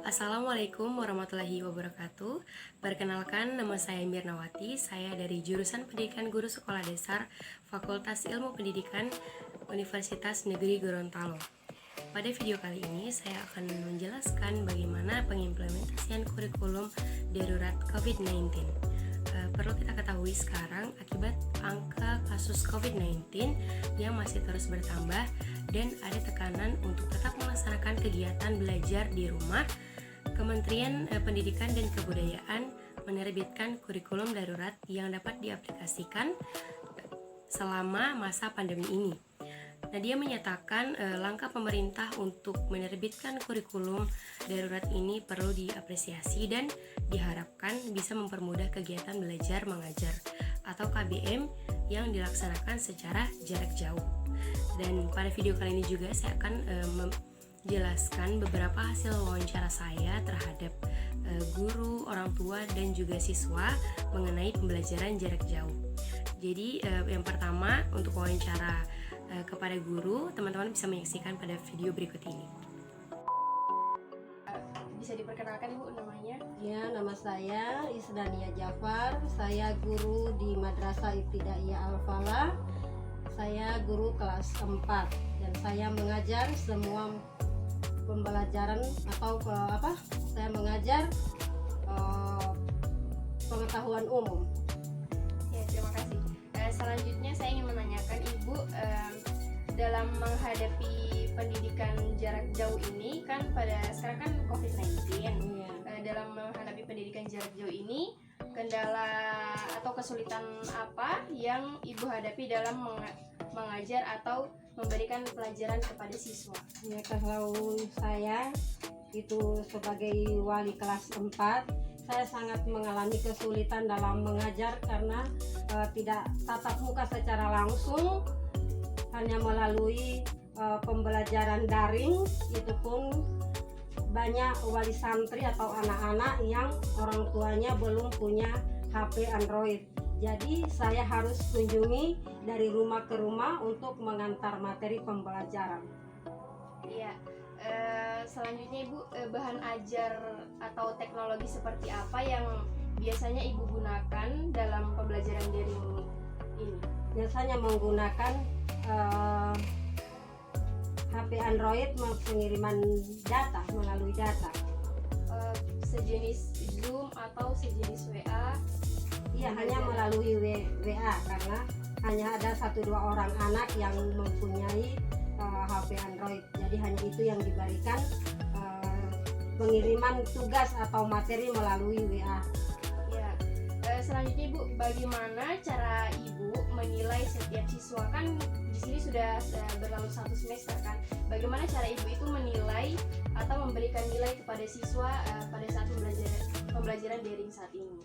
Assalamualaikum warahmatullahi wabarakatuh. Perkenalkan, nama saya Mirnawati. Saya dari jurusan Pendidikan Guru Sekolah Dasar Fakultas Ilmu Pendidikan Universitas Negeri Gorontalo. Pada video kali ini saya akan menjelaskan bagaimana pengimplementasian kurikulum darurat COVID-19. Perlu kita ketahui sekarang akibat angka kasus COVID-19 yang masih terus bertambah dan ada tekanan untuk tetap melaksanakan kegiatan belajar di rumah, Kementerian Pendidikan dan Kebudayaan menerbitkan kurikulum darurat yang dapat diaplikasikan selama masa pandemi ini. Nah, dia menyatakan langkah pemerintah untuk menerbitkan kurikulum darurat ini perlu diapresiasi dan diharapkan bisa mempermudah kegiatan belajar mengajar atau KBM yang dilaksanakan secara jarak jauh. Dan pada video kali ini juga saya akan menjelaskan beberapa hasil wawancara saya terhadap guru, orang tua, dan juga siswa mengenai pembelajaran jarak jauh. Jadi yang pertama untuk wawancara kepada guru, teman-teman bisa menyaksikan pada video berikut ini. Bisa diperkenalkan Ibu namanya? Ya, nama saya Isdania Jafar. Saya guru di Madrasah Ibtidaiyah Al-Falah. Saya guru kelas 4 dan saya mengajar semua pembelajaran atau saya mengajar pengetahuan umum. Ya, terima kasih. Selanjutnya saya ingin menanyakan Ibu, dalam menghadapi pendidikan jarak jauh ini kan sekarang kan COVID-19. Ya. Dalam menghadapi pendidikan jarak jauh ini, kendala atau kesulitan apa yang Ibu hadapi dalam mengajar atau memberikan pelajaran kepada siswa? Ya, kalau saya itu sebagai wali kelas 4, saya sangat mengalami kesulitan dalam mengajar karena tidak tatap muka secara langsung, hanya melalui pembelajaran daring. Itu pun banyak wali santri atau anak-anak yang orang tuanya belum punya HP Android. Jadi saya harus kunjungi dari rumah ke rumah untuk mengantar materi pembelajaran. Iya. Selanjutnya Ibu, bahan ajar atau teknologi seperti apa yang biasanya Ibu gunakan dalam pembelajaran daring ini? Biasanya menggunakan HP Android pengiriman data melalui data. Sejenis Zoom atau sejenis WA? Iya, hanya melalui WA karena hanya ada 1-2 orang anak yang mempunyai HP Android. Jadi hanya itu yang diberikan pengiriman tugas atau materi melalui WA. Ya. Selanjutnya Ibu, bagaimana cara Ibu menilai setiap siswa? Kan di sini sudah berlalu 1 semester kan. Bagaimana cara Ibu itu menilai atau memberikan nilai kepada siswa pada saat pembelajaran daring saat ini?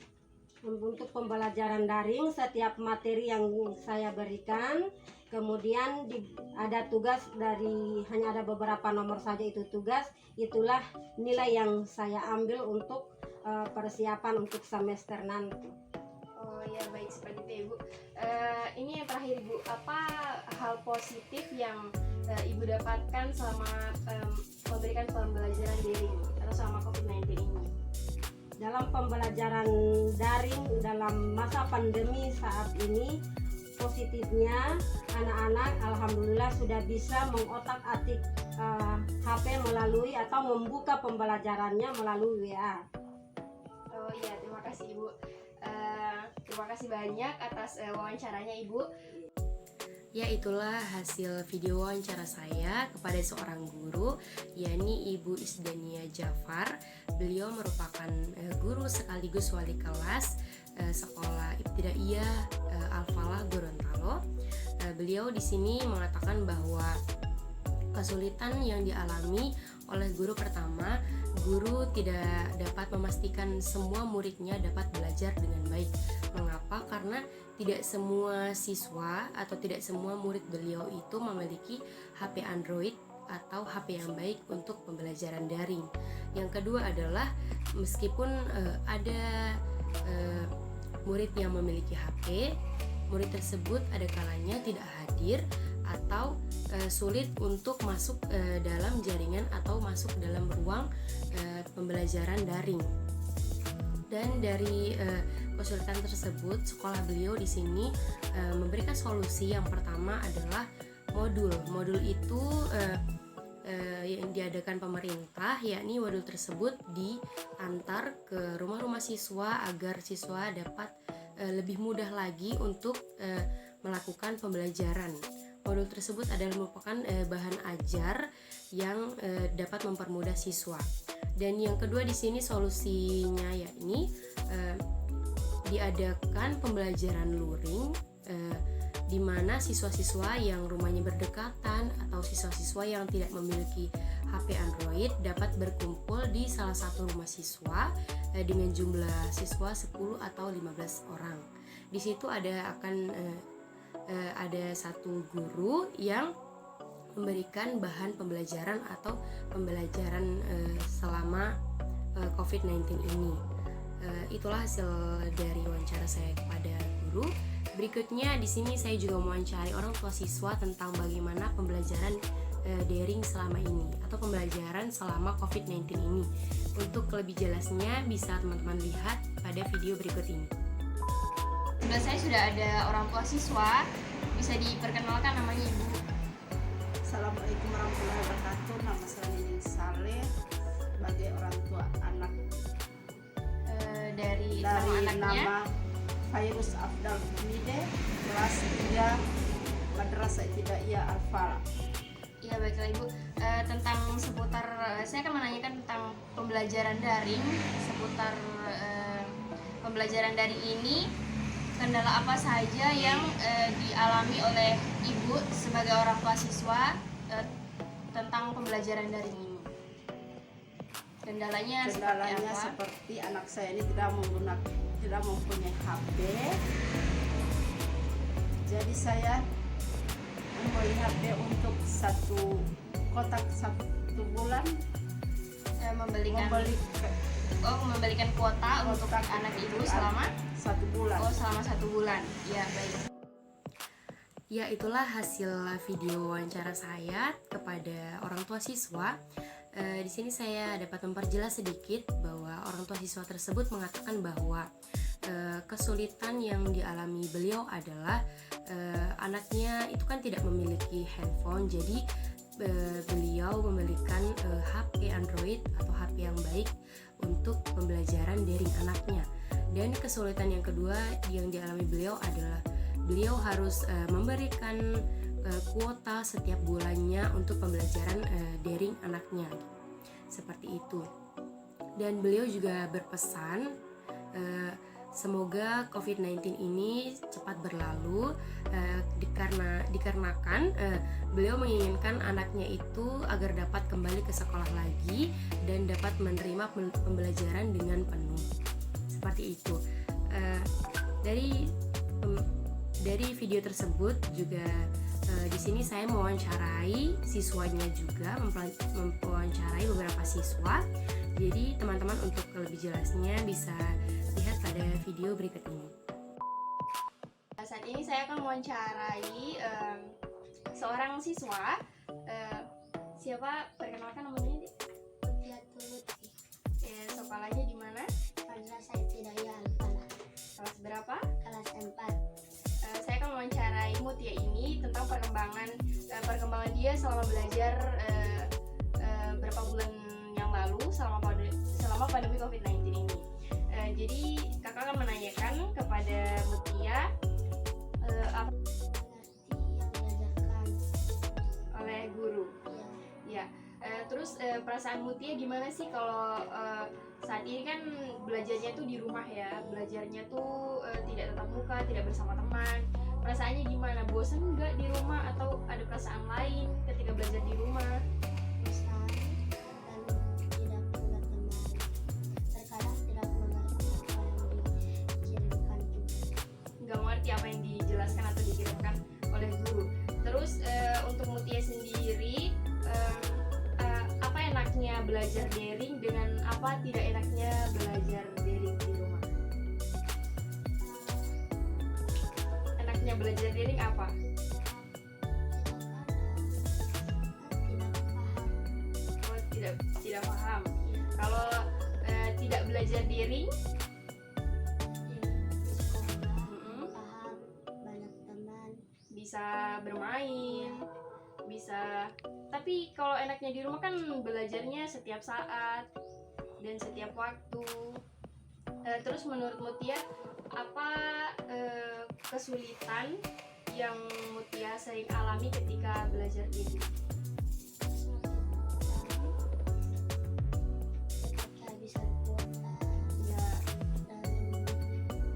Untuk pembelajaran daring, setiap materi yang saya berikan, kemudian ada tugas hanya ada beberapa nomor saja itu tugas, itulah nilai yang saya ambil untuk persiapan untuk semester nanti. Oh ya, baik, seperti itu Ibu. Ini yang terakhir Ibu, apa hal positif yang Ibu dapatkan selama memberikan pembelajaran daring atau selama COVID-19 ini? Dalam pembelajaran daring dalam masa pandemi saat ini, positifnya anak-anak alhamdulillah sudah bisa mengotak-atik HP melalui atau membuka pembelajarannya melalui WA. Oh iya, terima kasih Ibu. Terima kasih banyak atas wawancaranya Ibu. Ya, itulah hasil video wawancara saya kepada seorang guru, yakni Ibu Isdania Jafar. Beliau merupakan guru sekaligus wali kelas Sekolah Ibtidaiyah Al-Falah Gorontalo. Beliau di sini mengatakan bahwa kesulitan yang dialami oleh guru pertama, guru tidak dapat memastikan semua muridnya dapat belajar dengan baik. Mengapa? Karena tidak semua siswa atau tidak semua murid beliau itu memiliki HP Android atau HP yang baik untuk pembelajaran daring. Yang kedua adalah meskipun ada murid yang memiliki HP, murid tersebut ada kalanya tidak hadir atau sulit untuk masuk dalam jaringan atau masuk dalam ruang pembelajaran daring. Dan dari kesulitan tersebut, sekolah beliau di sini memberikan solusi. Yang pertama adalah modul. Modul itu yang diadakan pemerintah, yakni modul tersebut diantar ke rumah-rumah siswa agar siswa dapat lebih mudah lagi untuk melakukan pembelajaran. Modul tersebut adalah merupakan bahan ajar yang dapat mempermudah siswa. Dan yang kedua di sini solusinya yakni diadakan pembelajaran luring, di mana siswa-siswa yang rumahnya berdekatan atau siswa-siswa yang tidak memiliki HP Android dapat berkumpul di salah satu rumah siswa dengan jumlah siswa 10 atau 15 orang. Di situ ada satu guru yang memberikan bahan pembelajaran atau pembelajaran selama COVID-19 ini. Itulah hasil dari wawancara saya kepada guru. Berikutnya di sini saya juga mewawancari orang tua siswa tentang bagaimana pembelajaran daring selama ini atau pembelajaran selama COVID-19 ini. Untuk lebih jelasnya bisa teman-teman lihat pada video berikut ini. Sebelah saya sudah ada orang tua siswa, bisa diperkenalkan namanya Ibu. Assalamualaikum warahmatullahi wabarakatuh. Nama saya Nining Saleh, sebagai orang tua anak Dari nama anaknya nama Fairuz Afdal Humide, kelas 3 Madrasah Ibtidaiyah Al-Falah. Ya baiklah Ibu, tentang seputar saya akan menanyakan tentang pembelajaran daring, seputar pembelajaran daring ini, kendala apa saja yang dialami oleh Ibu sebagai orang tua siswa tentang pembelajaran daring ini. Kendalanya seperti apa? Seperti anak saya ini tidak mempunyai HP. Jadi saya membeli HP untuk satu kotak 1 bulan, membelikan kuota untuk anak Ibu selama 1 bulan. selama 1 bulan. Ya baik. Ya, itulah hasil video wawancara saya kepada orang tua siswa. Di sini saya dapat memperjelas sedikit bahwa orang tua siswa tersebut mengatakan bahwa kesulitan yang dialami beliau adalah anaknya itu kan tidak memiliki handphone, jadi beliau membelikan HP Android atau HP yang baik untuk pembelajaran daring anaknya. Dan kesulitan yang kedua yang dialami beliau adalah beliau harus memberikan kuota setiap bulannya untuk pembelajaran daring anaknya, seperti itu. Dan beliau juga berpesan semoga COVID-19 ini cepat berlalu, dikarenakan beliau menginginkan anaknya itu agar dapat kembali ke sekolah lagi dan dapat menerima pembelajaran dengan penuh, seperti itu. Dari video tersebut juga di sini saya mewawancarai siswanya juga, mewawancarai beberapa siswa. Jadi teman-teman untuk lebih jelasnya bisa lihat pada video berikut ini. Saat ini saya akan mewawancarai seorang siswa. Siapa? Perkenalkan namanya. Sekolahnya di mana? Madrasah Ibtidaiyah Al-Falah, Kelas berapa? kelas 4. Saya akan mewawancarai Mutia ini tentang perkembangan dia selama belajar berapa bulan yang lalu selama pandemi COVID-19 ini. Jadi kakak akan menanyakan kepada Mutia apa Yang diajarkan oleh guru. Ya. Terus perasaan Mutia gimana sih kalau saat ini kan belajarnya tuh di rumah ya, belajarnya tuh tidak tatap muka, tidak bersama teman. Perasaannya gimana? Bosan nggak di rumah atau ada perasaan lain ketika belajar di rumah? bosan dan tidak punya teman. Terkadang tidak mengerti apa yang dikirimkan juga. Nggak mengerti apa yang dijelaskan atau dikirimkan oleh guru. Terus untuk Mutia sendiri, apa enaknya belajar daring dengan apa tidak enaknya belajar daring di rumah? Enaknya belajar daring apa? tidak paham. Iya. Kalau tidak belajar daring, Di sekolah mm-mm, paham, banyak teman. bisa bermain, bisa. Tapi kalau enaknya di rumah kan belajarnya setiap saat dan setiap waktu. Terus menurut Mutia, apa kesulitan yang Mutia sering alami ketika belajar daring? Kehabisan kuota Ya, dan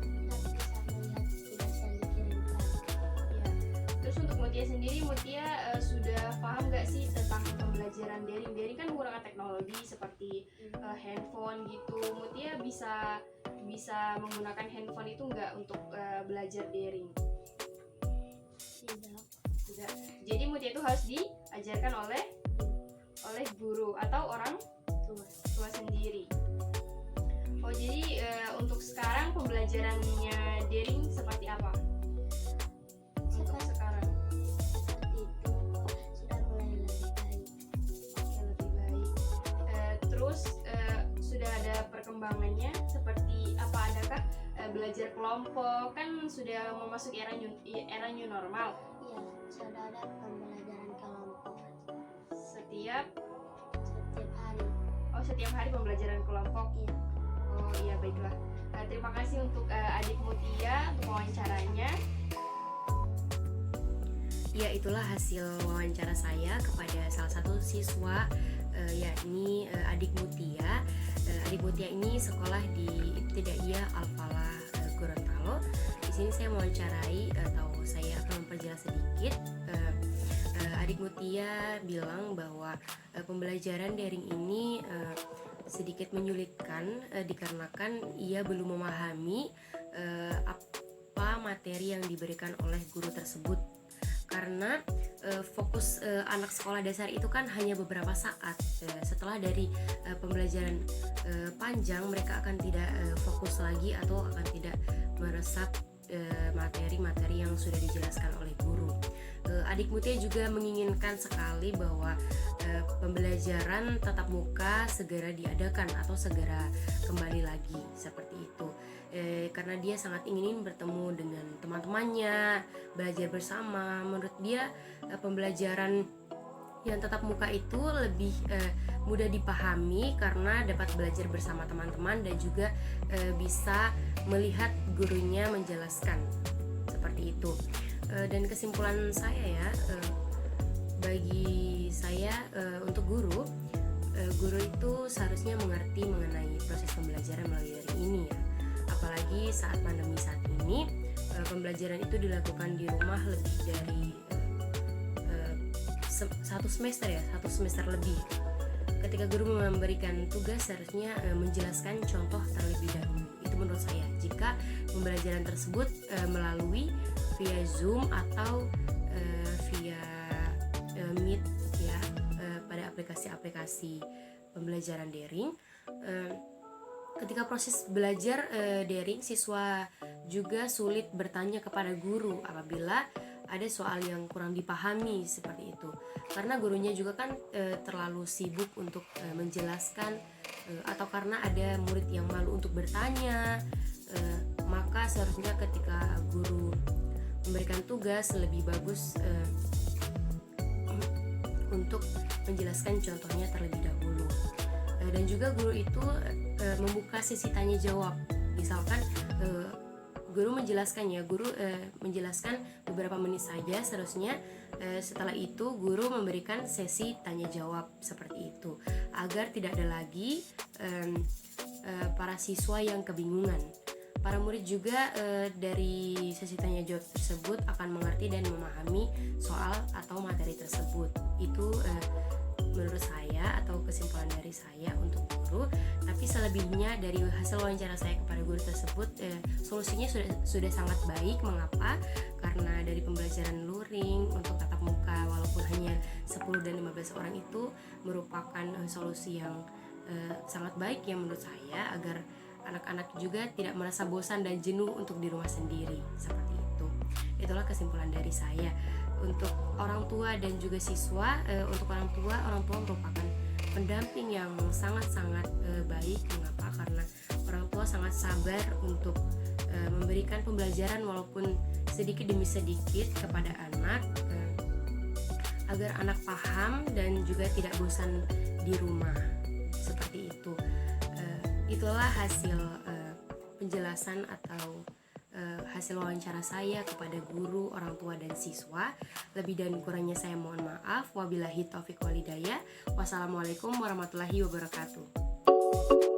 tidak bisa melihat tugas yang dikirimkan. ya. Terus untuk Mutia sendiri, Mutia sudah paham nggak sih tentang pembelajaran daring? Daring kan menggunakan teknologi seperti handphone gitu. Mutia bisa menggunakan handphone itu nggak untuk belajar daring? Tidak. Tidak. Jadi Mutia itu harus diajarkan oleh guru atau orang tua sendiri. Oh, jadi untuk sekarang pembelajarannya daring seperti apa? Untuk sekarang, Seperti itu sudah mulai lebih baik. oke, lebih baik. Terus sudah ada perkembangannya seperti apa? Adakah belajar kelompok? Kan sudah memasuki era new normal. Iya, sudah ada pembelajaran kelompok Setiap hari. setiap hari pembelajaran kelompok. Iya. Oh iya, baiklah. Terima kasih untuk adik Mutia untuk wawancaranya. Ya, itulah hasil wawancara saya kepada salah satu siswa, yakni adik Mutia. Adik Mutia ini sekolah di Ibtidaiyah Al-Falah Gorontalo. Di sini saya mewawancarai atau saya akan memperjelas sedikit. Adik Mutia bilang bahwa pembelajaran daring ini sedikit menyulitkan dikarenakan ia belum memahami apa materi yang diberikan oleh guru tersebut. Karena fokus anak sekolah dasar itu kan hanya beberapa saat. Setelah dari pembelajaran panjang, mereka akan tidak fokus lagi atau akan tidak meresap materi-materi yang sudah dijelaskan oleh guru. Adik Mutia juga menginginkan sekali bahwa pembelajaran tatap muka segera diadakan atau segera kembali lagi seperti itu. Karena dia sangat ingin bertemu dengan teman-temannya, belajar bersama. Menurut dia pembelajaran yang tatap muka itu lebih mudah dipahami karena dapat belajar bersama teman-teman dan juga bisa melihat gurunya menjelaskan seperti itu. Dan kesimpulan saya ya, bagi saya untuk guru itu seharusnya mengerti mengenai proses pembelajaran melalui daring ini ya. Apalagi saat pandemi saat ini, pembelajaran itu dilakukan di rumah lebih dari satu semester lebih. Ketika guru memberikan tugas seharusnya menjelaskan contoh terlebih dahulu. Itu menurut saya. Jika pembelajaran tersebut melalui via Zoom atau via Meet ya, pada aplikasi-aplikasi pembelajaran daring, ketika proses belajar daring, siswa juga sulit bertanya kepada guru apabila ada soal yang kurang dipahami seperti itu, karena gurunya juga kan terlalu sibuk untuk menjelaskan, atau karena ada murid yang malu untuk bertanya. Maka seharusnya ketika guru memberikan tugas lebih bagus untuk menjelaskan contohnya terlebih dahulu. Dan juga guru itu membuka sesi tanya jawab. Misalkan guru menjelaskan menjelaskan beberapa menit saja, seharusnya setelah itu guru memberikan sesi tanya jawab seperti itu, agar tidak ada lagi para siswa yang kebingungan. Para murid juga dari sesi tanya jawab tersebut akan mengerti dan memahami soal atau materi tersebut. Itu menurut saya atau kesimpulan dari saya untuk guru. Tapi selebihnya dari hasil wawancara saya kepada guru tersebut, solusinya sudah sangat baik. Mengapa? Karena dari pembelajaran luring untuk tatap muka walaupun hanya 10 dan 15 orang itu merupakan solusi yang sangat baik ya menurut saya, agar anak-anak juga tidak merasa bosan dan jenuh untuk di rumah sendiri seperti itu. Itulah kesimpulan dari saya. Untuk orang tua dan juga siswa, untuk orang tua merupakan pendamping yang sangat-sangat baik. Mengapa? Karena orang tua sangat sabar untuk memberikan pembelajaran walaupun sedikit demi sedikit kepada anak, agar anak paham dan juga tidak bosan di rumah. Seperti itu. Itulah hasil penjelasan atau hasil wawancara saya kepada guru, orang tua, dan siswa. Lebih dan kurangnya saya mohon maaf. Wabillahi taufiq walhidayah. Wassalamualaikum warahmatullahi wabarakatuh.